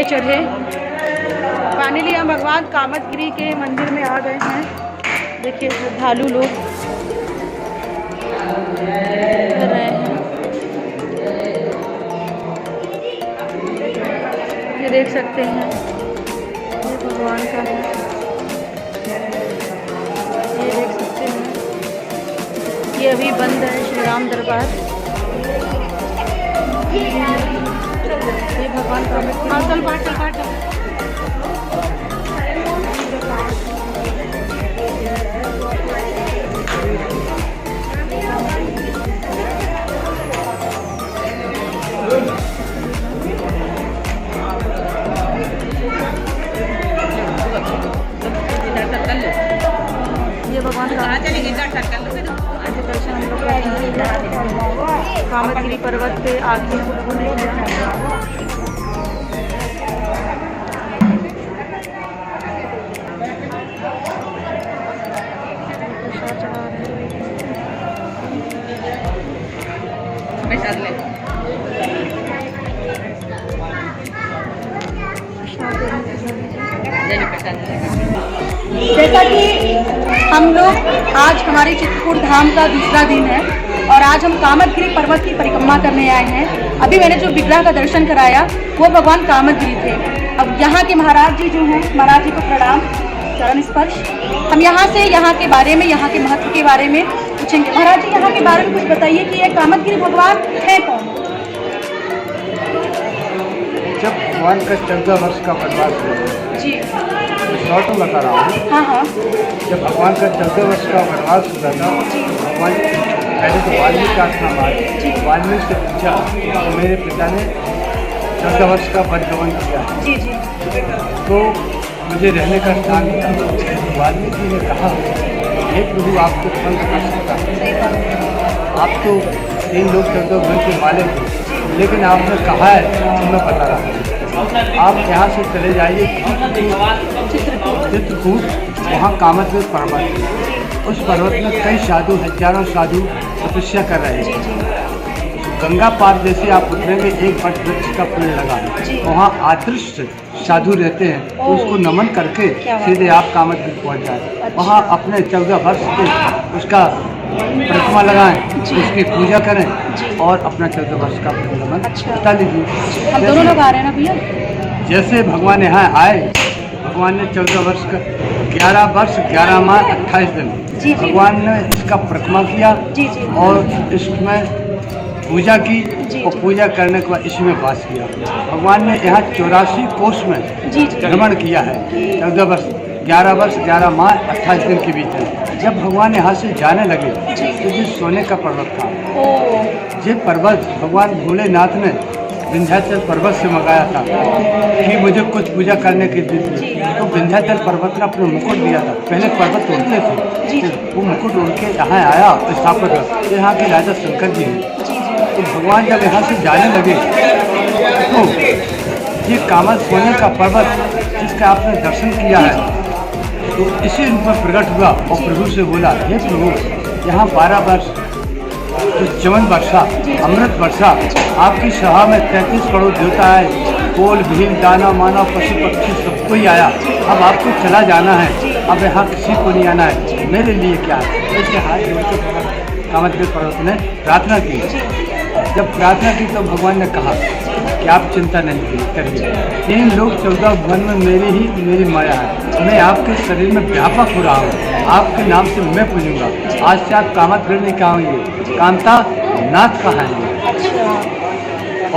पे चढ़े। फाइनली हम भगवान कामदगिरी के मंदिर में आ गए हैं। देखिए श्रद्धालु लोग कर रहे हैं, ये देख सकते हैं, ये भगवान का है, ये देख सकते हैं। ये अभी बंद है श्री राम दरबार। ये भगवान का पाटल पाटल पाटल ये भगवान का दर्शन हम लोग कामदगिरी पर्वत पे आगे जैसा कि हम लोग आज हमारे चित्रकूट धाम का दूसरा दिन है और आज हम कामदगिरी पर्वत की परिक्रमा करने आए हैं। अभी मैंने जो विग्रह का दर्शन कराया वो भगवान कामदगिरी थे। अब यहाँ के महाराज जी जो हैं, महाराज जी को प्रणाम, चरण स्पर्श। हम यहाँ से यहाँ के बारे में, यहाँ के महत्व के बारे में पूछेंगे। महाराज जी यहाँ के बारे में कुछ बताइए कि ये कामदगिरी भगवान है कौन? जब भगवान का 14 वर्ष का वनवास हुआ जी, शॉर्ट में बता रहा हूँ। हाँ हाँ, जब भगवान का 14 वर्ष का वनवास हुआ था, भगवान पहले तो वाल्मीकि का आश्रम आए। वाल्मीकि से पूछा तो मेरे पिता ने 14 वर्ष का वन गमन किया जी जी, तो मुझे रहने का स्थान मिला। वाल्मीकि ने कहा, हे प्रभु आपको तंग कर सकता है, आप तो 3 लोग 14 वन के मालिक थे, लेकिन आपने कहा है तो मैं बता रहा हूँ, आप यहाँ से चले जाइए चित्रकूट, वहाँ कामदगिरी पर्वत है। उस पर्वत में कई साधु, हजारों साधु तपस्या कर रहे हैं। गंगा पार जैसे आप उतरेंगे, एक वट वृक्ष का पेड़ लगा है, वहाँ आदृष्ट साधु रहते हैं, तो उसको नमन करके सीधे आप कामदगिरी पहुँच जाए। वहाँ अपने 14 वर्ष के उसका प्रतिमा लगाएं, उसकी पूजा करें और अपना 14 वर्ष का नमन बता लीजिए। हम दोनों लोग आ रहे हैं ना भैया। जैसे भगवान यहाँ आए, भगवान ने 14 वर्ष का 11 वर्ष 11 माह 28 दिन भगवान ने इसका परिक्रमा किया और इसमें पूजा की और पूजा करने के बाद इसमें वास किया। भगवान ने यहाँ 84 कोष में भ्रमण किया है। 14 वर्ष 11 वर्ष 11 माह 28 दिन के बीच में जब भगवान यहाँ से जाने लगे तो ये सोने का पर्वत था। ये पर्वत भगवान भोलेनाथ ने विंध्याचल पर्वत से मंगाया था कि मुझे कुछ पूजा करने के लिए, तो विंध्याचल पर्वत ने अपना मुकुट दिया था। पहले पर्वत उड़ते थे, वो मुकुट उड़ के यहाँ आया स्थापित। यहाँ के राजा शंकर जी हैं। तो भगवान जब यहाँ से जाने लगे तो ये कामद सोने का पर्वत जिसका आपने दर्शन किया है, तो इसी रूप में प्रकट हुआ और प्रभु से बोला, हे प्रभु, यहाँ 12 वर्ष तो चमन वर्षा, अमृत वर्षा, आपकी सभा में 33 करोड़ देवता आए, कोल भील दाना मानव पशु पक्षी सबको ही आया। अब आपको चला जाना है, अब यहाँ किसी को नहीं आना है, मेरे लिए क्या है? ऐसे हाथ जोड़ के कामदगिरी पर्वत ने प्रार्थना की। जब प्रार्थना की तो भगवान ने कहा कि आप चिंता नहीं करिए, 3 लोग 14 वन में मेरी माया है, मैं आपके शरीर में व्यापक हो रहा हूँ, आपके नाम से मैं पूजूंगा। आज से आप कामदगिरी नहीं कहेंगे, कांता नाथ कहेंगे।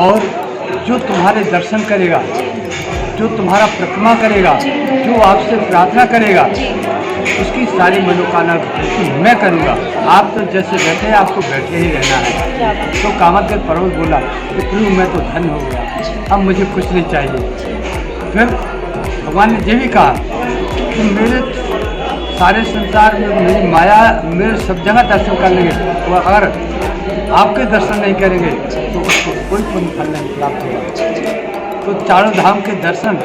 और जो तुम्हारे दर्शन करेगा, जो तुम्हारा परिक्रमा करेगा, जो आपसे प्रार्थना करेगा, उसकी सारी मनोकामना मैं करूँगा। आप तो जैसे बैठे हैं, आपको बैठे ही रहना है। तो कामदगिरी पर्वत बोला कि प्रभु मैं तो धन्य हो गया, अब मुझे कुछ नहीं चाहिए। फिर भगवान ने ये भी कहा कि मेरे सारे संसार में मेरी माया मेरे सब जगह दर्शन कर लेंगे, तो अगर आपके दर्शन नहीं करेंगे तो उसको कोई पुण्य फल नहीं प्राप्त होगा। तो चारों धाम के दर्शन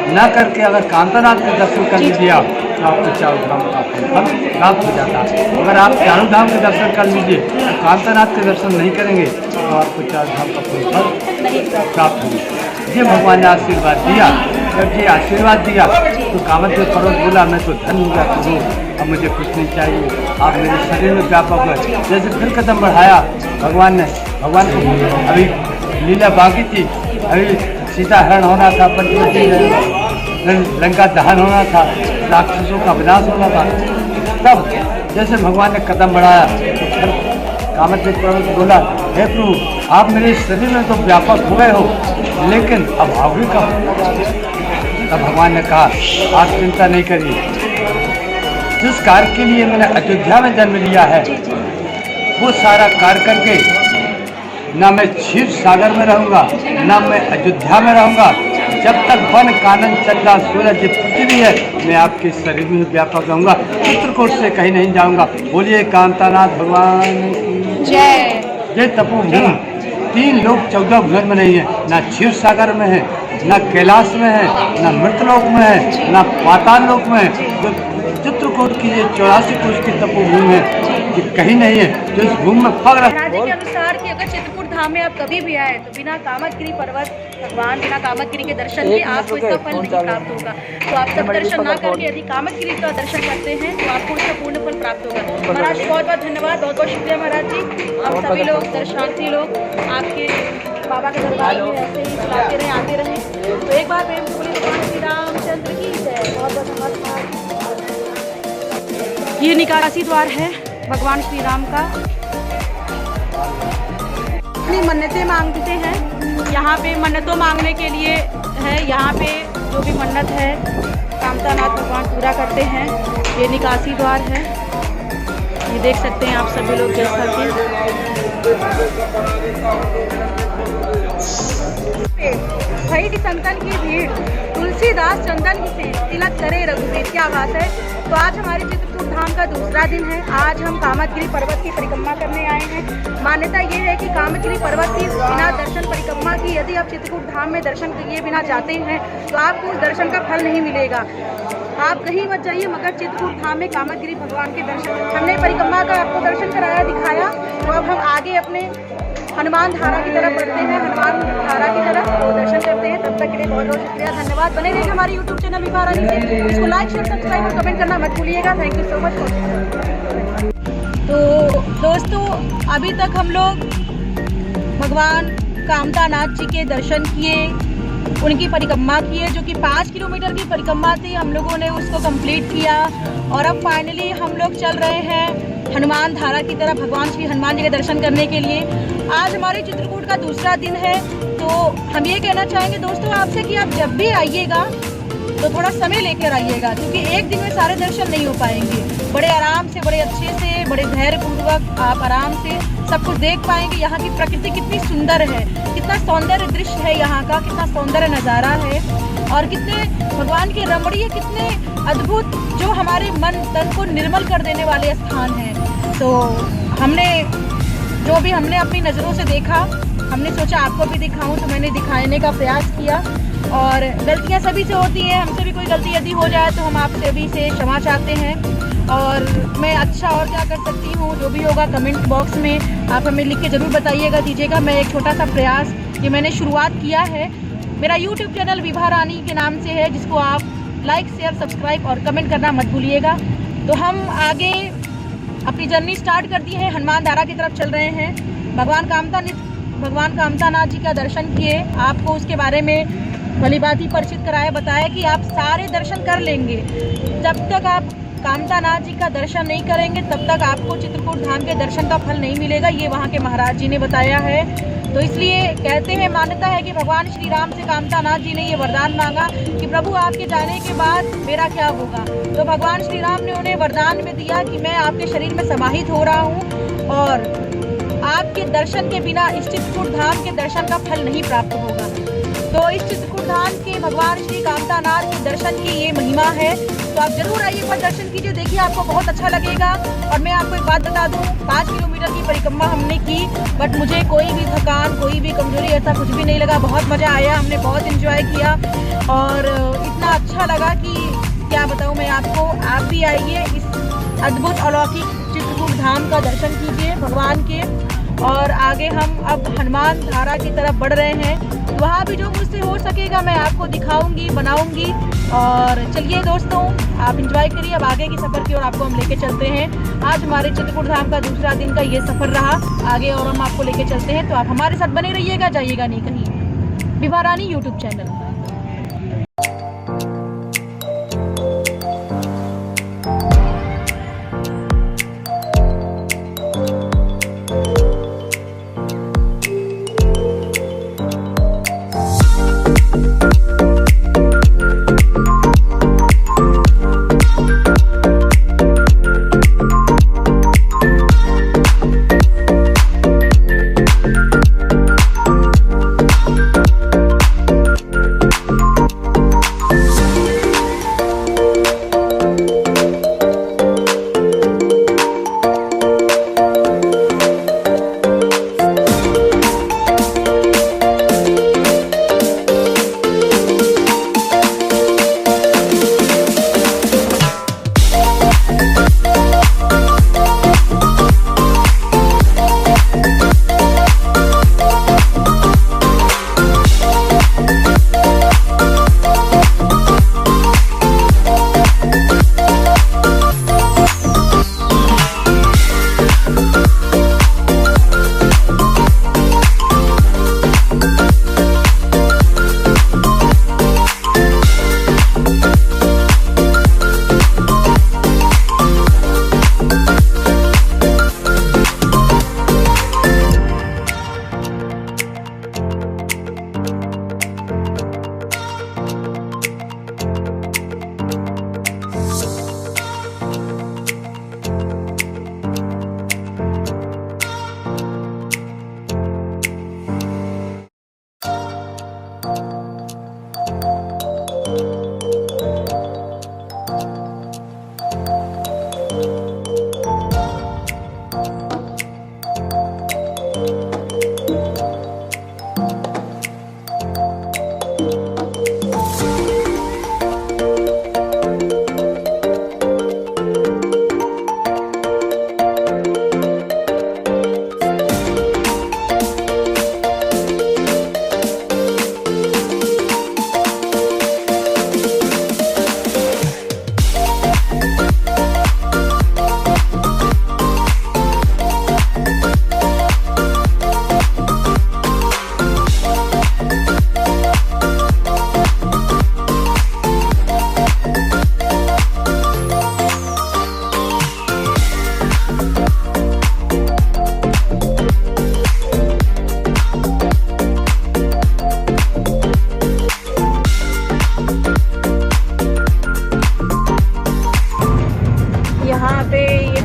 न करके अगर कांतानाथ के दर्शन कर लीजिए आप, तो आपको चारों धाम का फल प्राप्त हो जाता है। अगर आप चारों धाम के दर्शन कर लीजिए, तो कांतानाथ के दर्शन नहीं करेंगे तो आपको चारों धाम का फल प्राप्त होगा। मुझे भगवान ने आशीर्वाद दिया। जब ये आशीर्वाद दिया तो कामदेव पर्वत बोला मैं तो धन हो गया प्रभु, अब मुझे कुछ नहीं चाहिए, आप मेरे शरीर में व्यापक हुए। जैसे फिर कदम बढ़ाया भगवान को अभी लीला बाकी थी, अभी सीता हरण होना था, पंचवटी लंका दहन होना था, राक्षसों का विनाश होना था। तब जैसे भगवान ने कदम बढ़ाया तो फिर कामदेव पर्वत बोला हे प्रभु, आप मेरे शरीर में तो व्यापक हुए हो, लेकिन अब आओगे कब? तब भगवान ने कहा आप चिंता नहीं करिए, जिस कार्य के लिए मैंने अयोध्या में जन्म लिया है वो सारा कार्य करके ना मैं क्षीर सागर में रहूँगा, ना मैं अयोध्या में रहूँगा। जब तक वन कानन चंदा सूरज पृथ्वी है मैं आपके शरीर में व्यापक रहूँगा, चित्रकूट से कहीं नहीं जाऊँगा। बोलिए कांतानाथ भगवान की जय। ये तपोभूमि 3 लोक 14 भुवन में नहीं है, ना क्षीर सागर में है, ना कैलाश में है, ना मृतलोक में है, ना पाताल लोक में है। जो चित्रकूट की ये 84 कोष की तपोभूमि है, ये कहीं नहीं है। जो इस भूमि में पग महाराज जी के अनुसार कि अगर चित्रकूट धाम में आप कभी भी आए तो बिना कामदगिरी पर्वत भगवान, बिना कामदगिरी के दर्शन के आपको इसका फल नहीं प्राप्त होगा। तो आप सब दर्शन ना करके यदि कामदगिरी का दर्शन करते हैं तो आपको इसका पूर्ण फल प्राप्त होगा। महाराज बहुत बहुत धन्यवाद, बहुत बहुत शुक्रिया महाराज जी। हम सभी लोग दर्शनार्थी लोग आपके बाबा के दरबार में ऐसे ही चलाते रहे, आते रहे। तो एक बार प्रेम से बोलिए भगवान श्री रामचंद्र की जय। बहुत बहुत धन्यवाद। ये निकासी द्वार है भगवान श्री राम का। अपनी मन्नतें मांगते हैं, यहाँ पे मन्नतों मांगने के लिए है, यहाँ पे जो भी मन्नत है कामतानाथ भगवान पूरा करते हैं। ये निकासी द्वार है, ये देख सकते हैं आप सभी लोग जैसा कि भाई की संतन की भीड़, तुलसीदास चंदन से तिलक करे रघुवीर। क्या बात है। तो आज हमारे चित्रकूट धाम का दूसरा दिन है। आज हम कामदगिरी पर्वत की परिक्रमा करने आए हैं। मान्यता ये है कि कामदगिरी पर्वत की बिना दर्शन परिक्रमा की यदि आप चित्रकूट धाम में दर्शन किए बिना जाते हैं तो आपको उस दर्शन का फल नहीं मिलेगा। आप कहीं मत जाइए मगर चित्रकूट धाम में कामदगिरी भगवान के दर्शन। हमने परिक्रमा का आपको दर्शन कराया, दिखाया। तो अब हम आगे अपने हनुमान धारा की तरफ बढ़ते हैं, हनुमान धारा की तरफ तो दर्शन करते हैं। तब तक के लिए बहुत बहुत शुक्रिया, धन्यवाद। बने रहिए हमारे यूट्यूब चैनल विभा रानी से। इसको लाइक शेयर सब्सक्राइब और कमेंट करना मत भूलिएगा। Thank you so much. तो दोस्तों अभी तक हम लोग भगवान कामतानाथ जी के दर्शन किए, उनकी परिक्रमा की है जो कि 5 किलोमीटर की परिक्रमा थी। हम लोगों ने उसको कंप्लीट किया और अब फाइनली हम लोग चल रहे हैं हनुमान धारा की तरफ, भगवान श्री हनुमान जी के दर्शन करने के लिए। आज हमारे चित्रकूट का दूसरा दिन है। तो हम ये कहना चाहेंगे दोस्तों आपसे कि आप जब भी आइएगा तो थोड़ा समय लेकर आइएगा, क्योंकि एक दिन में सारे दर्शन नहीं हो पाएंगे। बड़े आराम से, बड़े अच्छे से, बड़े धैर्यपूर्वक आप आराम से सब कुछ देख पाएंगे। यहाँ की प्रकृति कितनी सुंदर है, कितना सौंदर्य दृश्य है यहाँ का, कितना सौंदर्य नज़ारा है और कितने भगवान के रमणीय, कितने अद्भुत, जो हमारे मन तन को निर्मल कर देने वाले स्थान हैं। तो हमने अपनी नज़रों से देखा, हमने सोचा आपको भी दिखाऊं, तो मैंने दिखाने का प्रयास किया। और गलतियां सभी से होती हैं, हमसे भी कोई गलती यदि हो जाए तो हम आपसे भी से क्षमा चाहते हैं। और मैं अच्छा और क्या कर सकती हूँ, जो भी होगा कमेंट बॉक्स में आप हमें लिख के ज़रूर बताइएगा, दीजिएगा। मैं एक छोटा सा प्रयास ये मैंने शुरुआत किया है, मेरा यूट्यूब चैनल विभा रानी के नाम से है, जिसको आप लाइक शेयर सब्सक्राइब और कमेंट करना मत भूलिएगा। तो हम आगे अपनी जर्नी स्टार्ट कर दी है, हनुमान धारा की तरफ चल रहे हैं। भगवान कामतानाथ जी का दर्शन किए, आपको उसके बारे में भली बात ही परिचित कराया, बताया कि आप सारे दर्शन कर लेंगे। जब तक आप कामतानाथ जी का दर्शन नहीं करेंगे तब तक आपको चित्रकूट धाम के दर्शन का फल नहीं मिलेगा, ये वहाँ के महाराज जी ने बताया है। तो इसलिए कहते हैं, मान्यता है कि भगवान श्री राम से कामतानाथ जी ने ये वरदान मांगा कि प्रभु आपके जाने के बाद मेरा क्या होगा। तो भगवान श्री राम ने उन्हें वरदान में दिया कि मैं आपके शरीर में समाहित हो रहा हूँ और आपके दर्शन के बिना इस चित्रकूट धाम के दर्शन का फल नहीं प्राप्त होगा। तो इस चित्रकूट धाम के भगवान श्री कामतानाथ के दर्शन की ये महिमा है। तो आप जरूर आइए, एक बार दर्शन कीजिए, देखिए आपको बहुत अच्छा लगेगा। और मैं आपको एक बात बता दूं, 5 किलोमीटर की परिक्रमा हमने की, बट मुझे कोई भी थकान, कोई भी कमजोरी ऐसा कुछ भी नहीं लगा। बहुत मज़ा आया, हमने बहुत एंजॉय किया और इतना अच्छा लगा कि क्या बताऊं मैं आपको। आप भी आइए, इस अद्भुत अलौकिक चित्रकूट धाम का दर्शन कीजिए भगवान के। और आगे हम अब हनुमान धारा की तरफ बढ़ रहे हैं। वहाँ भी जो मुझसे हो सकेगा मैं आपको दिखाऊंगी, बनाऊंगी। और चलिए दोस्तों, आप एंजॉय करिए। अब आगे की सफ़र की ओर आपको हम लेके चलते हैं। आज हमारे चित्रकूट धाम का दूसरा दिन का ये सफ़र रहा। आगे और हम आपको लेके चलते हैं, तो आप हमारे साथ बने रहिएगा, जाइएगा नहीं कहीं। विभा रानी यूट्यूब चैनल।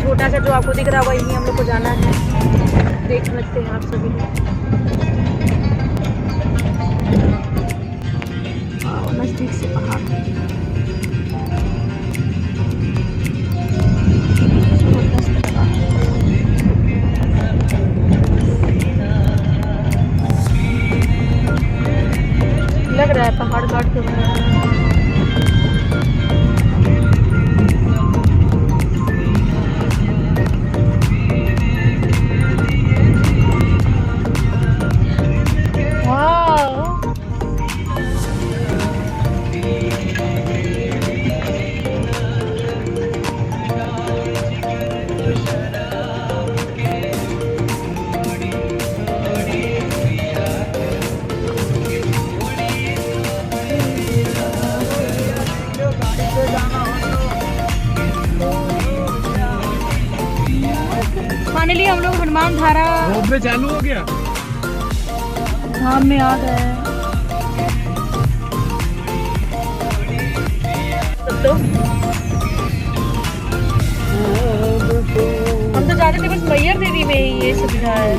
छोटा सा जो आपको दिख रहा है वही हम लोग को जाना है। देख सकते हैं आप सभी नजदीक से पहाड़। लग रहा है पहाड़ काट के बना है। फाइनली हम लोग हनुमान धारा में चालू हो गया, धाम में आ गए। तो हम तो चाहते थे बस मैयर देवी में ही ये सुविधा है।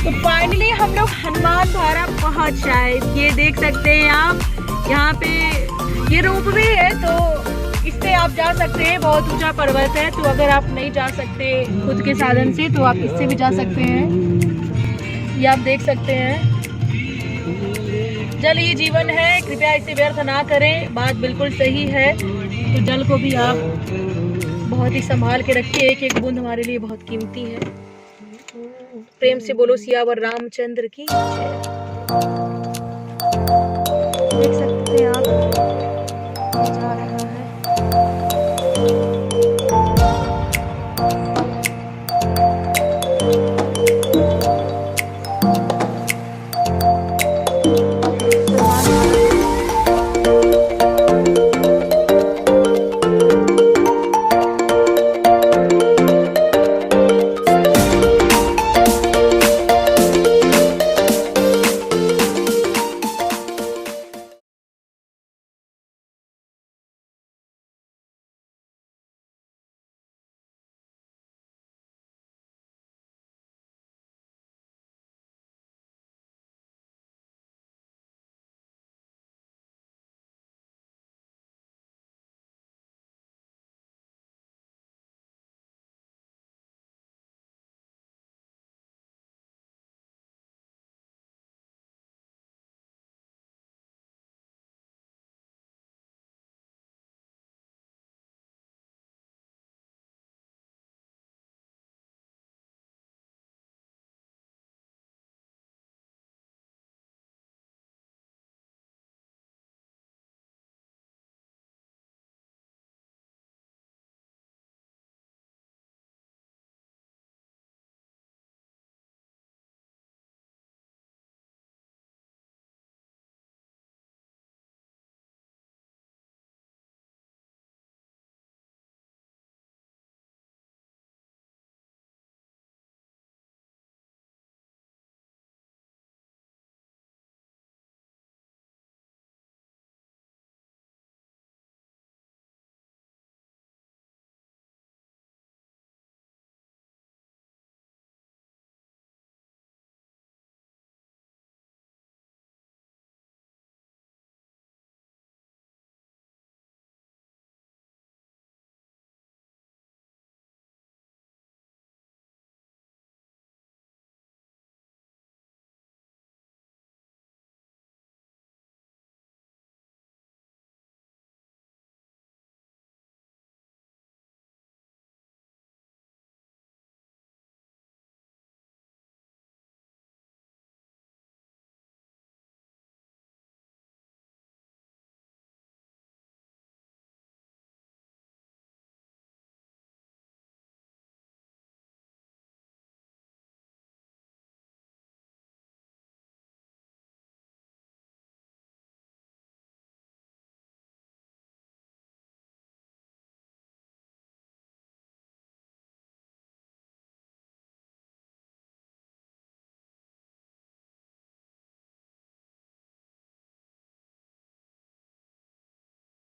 तो फाइनली हम लोग हनुमान धारा पहुंच आए। ये देख सकते हैं आप, यहाँ पे ये रोपवे है तो इससे आप जा सकते हैं। बहुत ऊंचा पर्वत है, तो अगर आप नहीं जा सकते खुद के साधन से तो आप इससे भी जा सकते हैं। ये आप देख सकते हैं। जल ही जीवन है, कृपया इसे व्यर्थ ना करें। बात बिल्कुल सही है। तो जल को भी आप बहुत ही संभाल के रखिए, एक एक बूंद हमारे लिए बहुत कीमती है। प्रेम से बोलो सियावर रामचंद्र की जय। देख सकते हैं आप